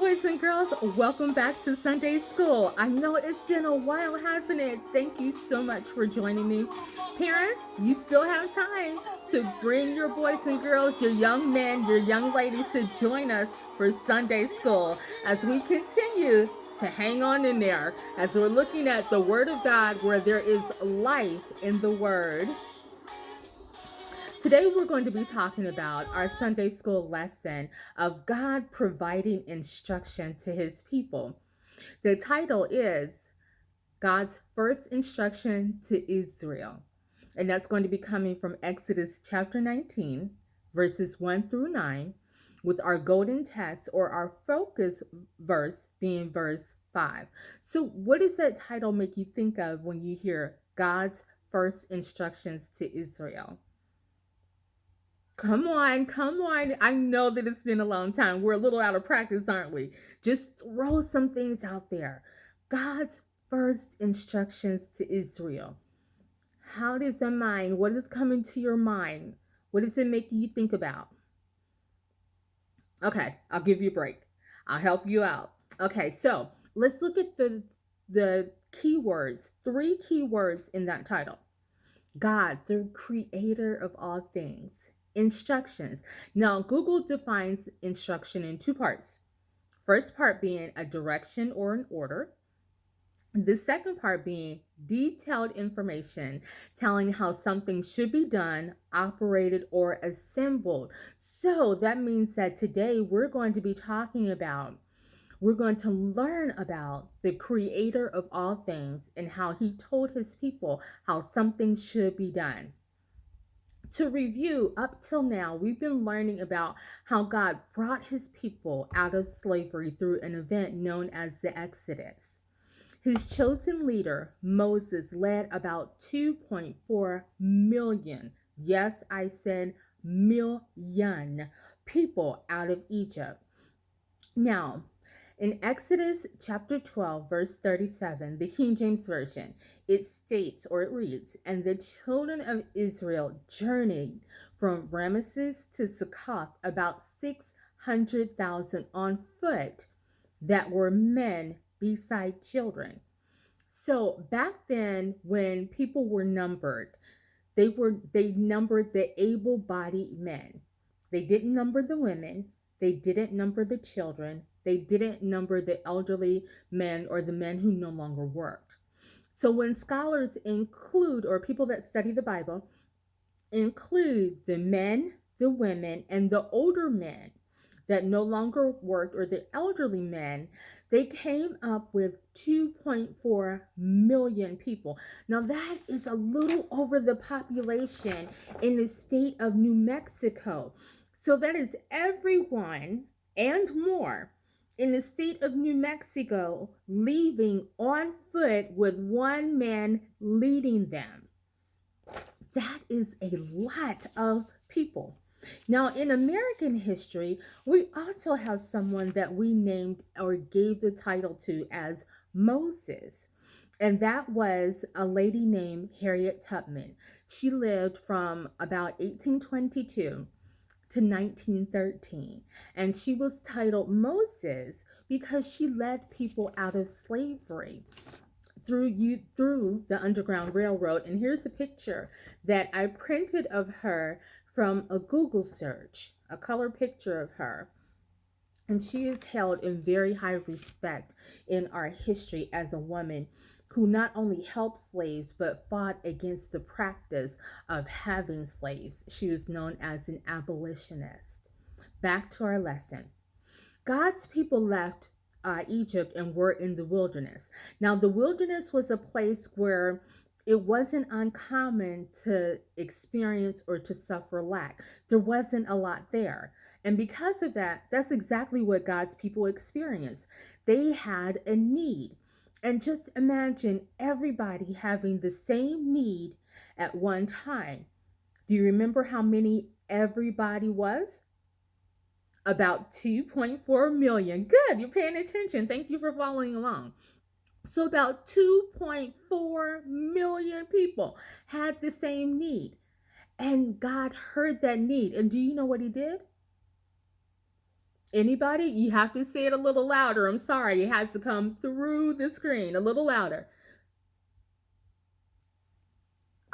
boys and girls. Welcome back to Sunday School. I know it's been a while, hasn't it? Thank you so much for joining me. Parents, you still have time to bring your boys and girls, your young men, your young ladies to join us for Sunday School as we continue to hang on in there as we're looking at the Word of God where there is life in the Word. Today we're going to be talking about our Sunday school lesson of God providing instruction to his people. The title is God's First Instruction to Israel. And that's going to be coming from Exodus chapter 19, verses 1 through 9, with our golden text or our focus verse being verse 5. So what does that title make you think of when you hear God's first instructions to Israel? Come on, come on. I know that it's been a long time. We're a little out of practice, aren't we? Just throw some things out there. God's first instructions to Israel. How does the mind, what is coming to your mind? What does it make you think about? Okay, I'll give you a break. I'll help you out. Okay, so let's look at the keywords, 3 keywords in that title. God, the creator of all things. Instructions. Now, Google defines instruction in 2 parts. First part being a direction or an order. The second part being detailed information telling how something should be done, operated, or assembled. So that means that today we're going to learn about the creator of all things and how he told his people how something should be done. To review, up till now, we've been learning about how God brought his people out of slavery through an event known as the Exodus. His chosen leader, Moses, led about 2.4 million, yes, I said million, people out of Egypt. Now, in Exodus chapter 12, verse 37, the King James Version, it states, or it reads, "And the children of Israel journeyed from Ramesses to Succoth, about 600,000 on foot, that were men beside children." So back then, when people were numbered, they numbered the able-bodied men. They didn't number the women. They didn't number the children. They didn't number the elderly men or the men who no longer worked. So when scholars include, or people that study the Bible, include the men, the women, and the older men that no longer worked, or the elderly men, they came up with 2.4 million people. Now that is a little over the population in the state of New Mexico. So that is everyone and more in the state of New Mexico leaving on foot with one man leading them. That is a lot of people. Now, in American history, we also have someone that we named or gave the title to as Moses. And that was a lady named Harriet Tubman. She lived from about 1822 to 1913. And she was titled Moses because she led people out of slavery through the Underground Railroad. And here's a picture that I printed of her from a Google search, a color picture of her. And she is held in very high respect in our history as a woman who not only helped slaves but fought against the practice of having slaves. She was known as an abolitionist. Back to our lesson. God's people left Egypt and were in the wilderness. Now, the wilderness was a place where it wasn't uncommon to experience or to suffer lack. There wasn't a lot there. And because of that, that's exactly what God's people experienced. They had a need. And just imagine everybody having the same need at one time. Do you remember how many everybody was? About 2.4 million. Good, you're paying attention. Thank you for following along. So about 2.4 million people had the same need. And God heard that need. And do you know what he did? Anybody? You have to say it a little louder. I'm sorry. It has to come through the screen a little louder.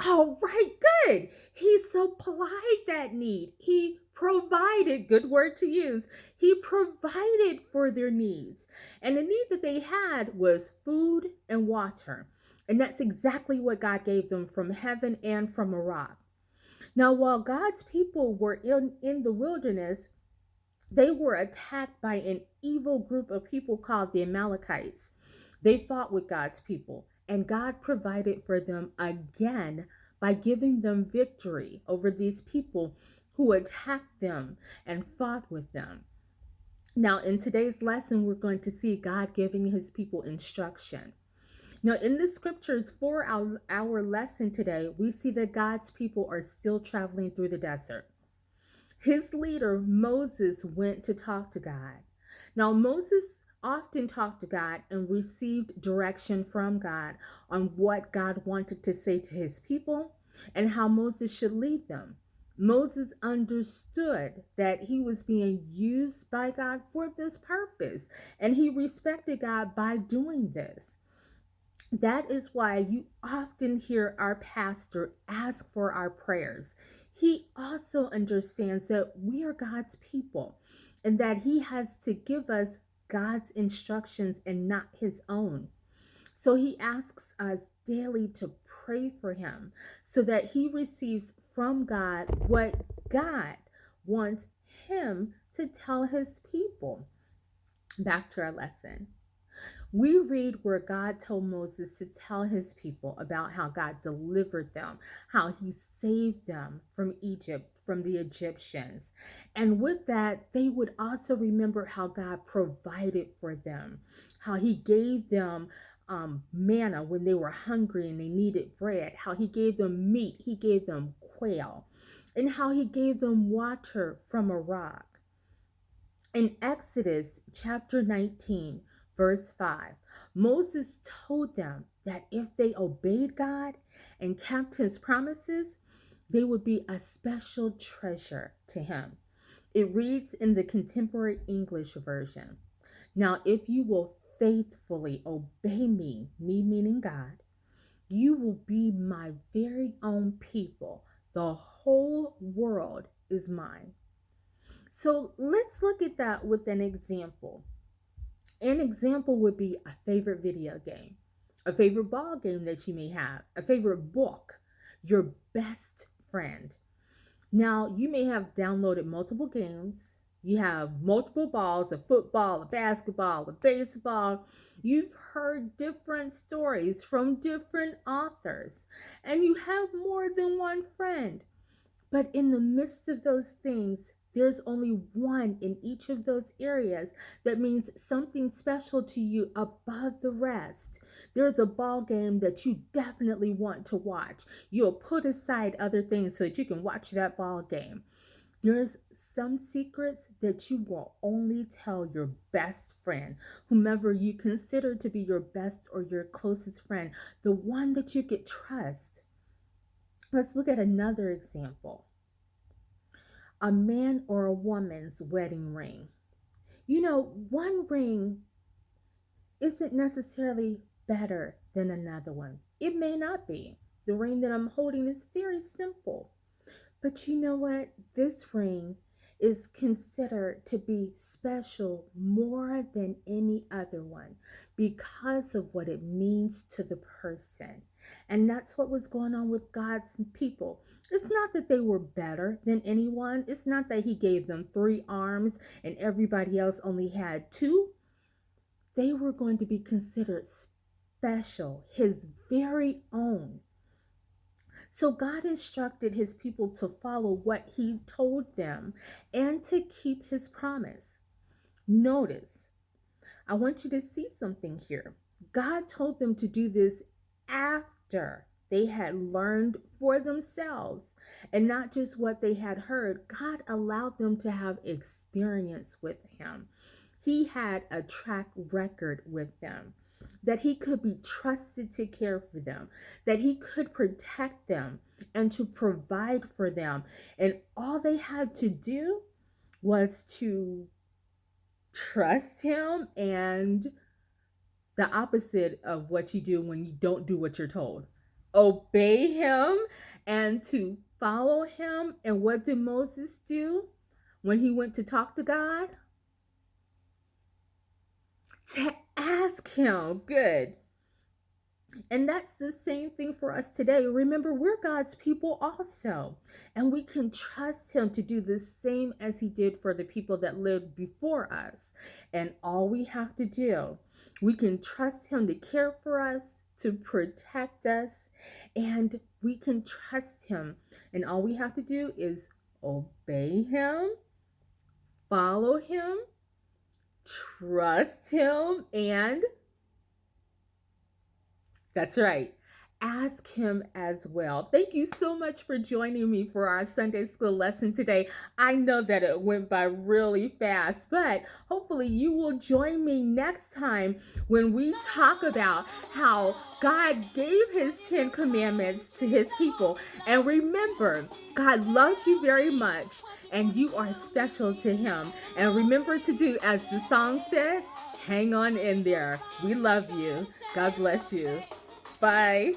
All right, good. He supplied that need. He provided, good word to use. He provided for their needs. And the need that they had was food and water. And that's exactly what God gave them from heaven and from a rock. Now, while God's people were in the wilderness, they were attacked by an evil group of people called the Amalekites. They fought with God's people, and God provided for them again by giving them victory over these people who attacked them and fought with them. Now, in today's lesson, we're going to see God giving his people instruction. Now, in the scriptures for our lesson today, we see that God's people are still traveling through the desert. His leader, Moses, went to talk to God. Now, Moses often talked to God and received direction from God on what God wanted to say to his people and how Moses should lead them. Moses understood that he was being used by God for this purpose, and he respected God by doing this. That is why you often hear our pastor ask for our prayers. He also understands that we are God's people and that he has to give us God's instructions and not his own. So he asks us daily to pray for him so that he receives from God what God wants him to tell his people. Back to our lesson. We read where God told Moses to tell his people about how God delivered them, how he saved them from Egypt, from the Egyptians. And with that, they would also remember how God provided for them, how he gave them manna when they were hungry and they needed bread, how he gave them meat, he gave them quail, and how he gave them water from a rock. In Exodus chapter 19, verse 5, Moses told them that if they obeyed God and kept his promises, they would be a special treasure to him. It reads in the Contemporary English Version. Now, if you will faithfully obey me meaning God, you will be my very own people. The whole world is mine. So let's look at that with an example. An example would be a favorite video game, a favorite ball game that you may have, a favorite book, your best friend. Now, you may have downloaded multiple games. You have multiple balls, a football, a basketball, a baseball. You've heard different stories from different authors, and you have more than one friend. But in the midst of those things, there's only one in each of those areas that means something special to you above the rest. There's a ball game that you definitely want to watch. You'll put aside other things so that you can watch that ball game. There's some secrets that you will only tell your best friend, whomever you consider to be your best or your closest friend, the one that you could trust. Let's look at another example. A man or a woman's wedding ring. You know, one ring isn't necessarily better than another one. It may not be. The ring that I'm holding is very simple. But you know what? This ring is considered to be special more than any other one because of what it means to the person. And that's what was going on with God's people. It's not that they were better than anyone. It's not that he gave them 3 arms and everybody else only had 2. They were going to be considered special, his very own. So God instructed his people to follow what he told them and to keep his promise. Notice, I want you to see something here. God told them to do this after they had learned for themselves and not just what they had heard. God allowed them to have experience with him. He had a track record with them, that he could be trusted to care for them, that he could protect them and to provide for them. And all they had to do was to trust him, and the opposite of what you do when you don't do what you're told. Obey him and to follow him. And what did Moses do when he went to talk to God? To ask him. Good. And that's the same thing for us today. Remember, we're God's people also. And we can trust him to do the same as he did for the people that lived before us. And all we have to do, we can trust him to care for us, to protect us, and we can trust him. And all we have to do is obey him, follow him, trust him, and that's right. Ask him as well. Thank you so much for joining me for our Sunday school lesson today. I know that it went by really fast, but hopefully you will join me next time when we talk about how God gave his 10 commandments to his people. And remember, God loves you very much and you are special to him. And remember to do as the song says, hang on in there. We love you. God bless you. Bye.